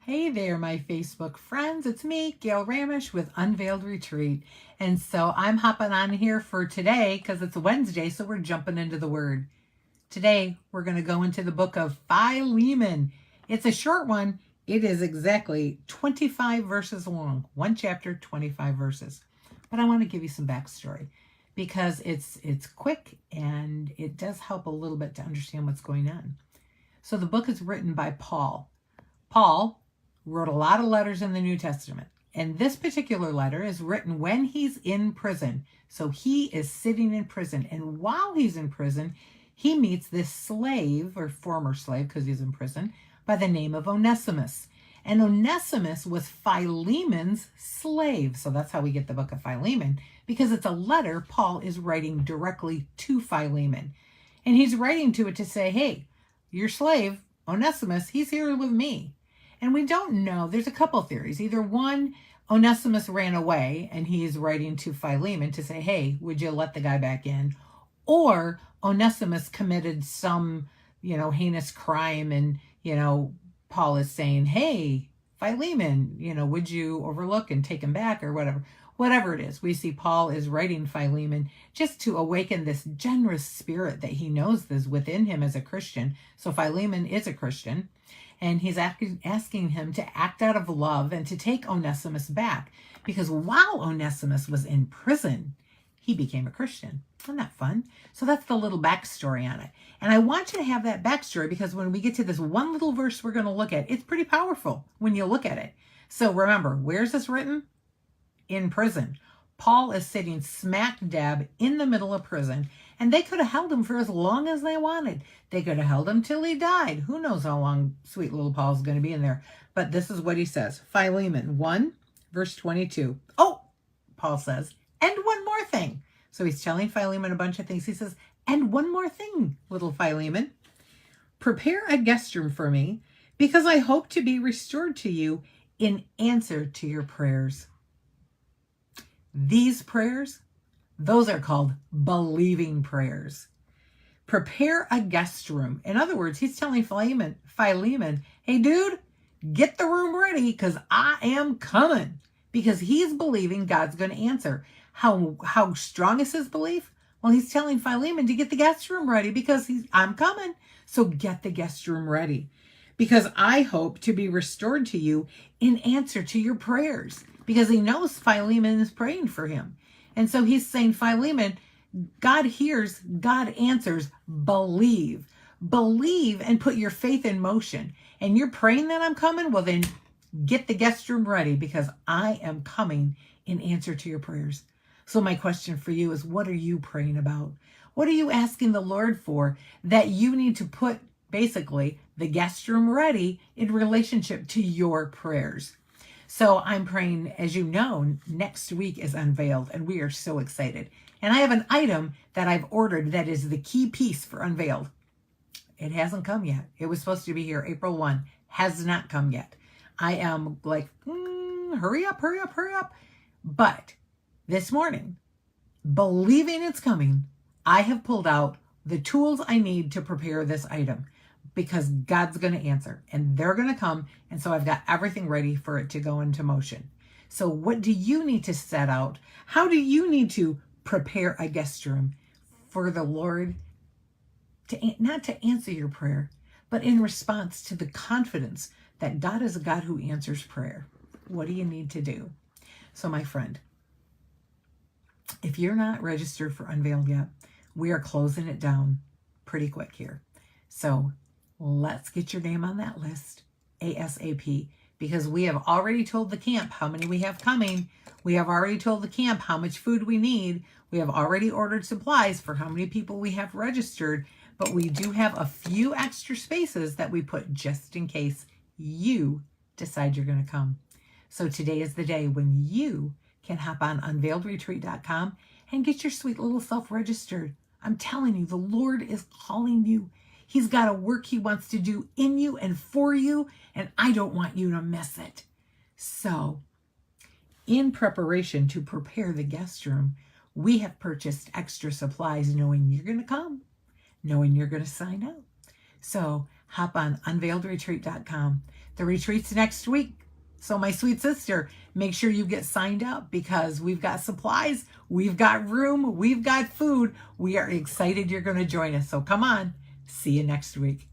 Hey there, my Facebook friends. It's me, Gail Ramish with Unveiled Retreat. And so I'm hopping on here for today because it's Wednesday, so we're jumping into the Word. Today, we're going to go into the book of Philemon. It's a short one. It is exactly 25 verses long. One chapter, 25 verses. But I want to give you some backstory because it's quick and it does help a little bit to understand what's going on. So the book is written by Paul. Paul wrote a lot of letters in the New Testament. And this particular letter is written when he's in prison. So he is sitting in prison. And while he's in prison, he meets this slave, or former slave, because he's in prison, by the name of Onesimus. And Onesimus was Philemon's slave. So that's how we get the book of Philemon, because it's a letter Paul is writing directly to Philemon. And he's writing to it to say, hey, your slave, Onesimus, he's here with me. And we don't know. There's a couple theories. Either one, Onesimus ran away and he's writing to Philemon to say, hey, would you let the guy back in? Or Onesimus committed some, heinous crime and, Paul is saying, hey, Philemon, would you overlook and take him back or whatever? Whatever it is, we see Paul is writing Philemon just to awaken this generous spirit that he knows is within him as a Christian. So Philemon is a Christian. And he's asking him to act out of love and to take Onesimus back. Because while Onesimus was in prison, he became a Christian. Isn't that fun? So that's the little backstory on it. And I want you to have that backstory because when we get to this one little verse we're going to look at, it's pretty powerful when you look at it. So remember, where's this written? In prison. Paul is sitting smack dab in the middle of prison. And they could have held him for as long as they wanted. They could have held him till he died. Who knows how long sweet little Paul's going to be in there. But this is what he says. Philemon 1, verse 22. Oh, Paul says, and one more thing. So he's telling Philemon a bunch of things. He says, and one more thing, little Philemon. Prepare a guest room for me because I hope to be restored to you in answer to your prayers. These prayers, those are called believing prayers. Prepare a guest room. In other words, he's telling Philemon, hey, dude, get the room ready because I am coming. Because he's believing God's going to answer. How strong is his belief? Well, he's telling Philemon to get the guest room ready because I'm coming. So get the guest room ready. Because I hope to be restored to you in answer to your prayers. Because he knows Philemon is praying for him. And so he's saying, Philemon, God hears, God answers, believe. Believe and put your faith in motion. And you're praying that I'm coming? Well, then get the guest room ready because I am coming in answer to your prayers. So my question for you is, what are you praying about? What are you asking the Lord for that you need to put basically the guest room ready in relationship to your prayers? So I'm praying, as you know, next week is Unveiled, and we are so excited. And I have an item that I've ordered that is the key piece for Unveiled. It hasn't come yet. It was supposed to be here April 1. Has not come yet. I am like, hurry up. But this morning, believing it's coming, I have pulled out the tools I need to prepare this item. Because God's going to answer and they're going to come. And so I've got everything ready for it to go into motion. So what do you need to set out? How do you need to prepare a guest room for the Lord to not to answer your prayer, but in response to the confidence that God is a God who answers prayer? What do you need to do? So my friend, if you're not registered for Unveiled yet, we are closing it down pretty quick here. So let's get your name on that list ASAP, because we have already told the camp how many we have coming. We have already told the camp how much food we need. We have already ordered supplies for how many people we have registered, but we do have a few extra spaces that we put just in case you decide you're going to come. So today is the day when you can hop on unveiledretreat.com and get your sweet little self registered. I'm telling you, the Lord is calling you. He's got a work he wants to do in you and for you, and I don't want you to miss it. So, in preparation to prepare the guest room, we have purchased extra supplies knowing you're going to come, knowing you're going to sign up. So, hop on unveiledretreat.com. The retreat's next week. So my sweet sister, make sure you get signed up because we've got supplies, we've got room, we've got food. We are excited you're going to join us. So come on. See you next week.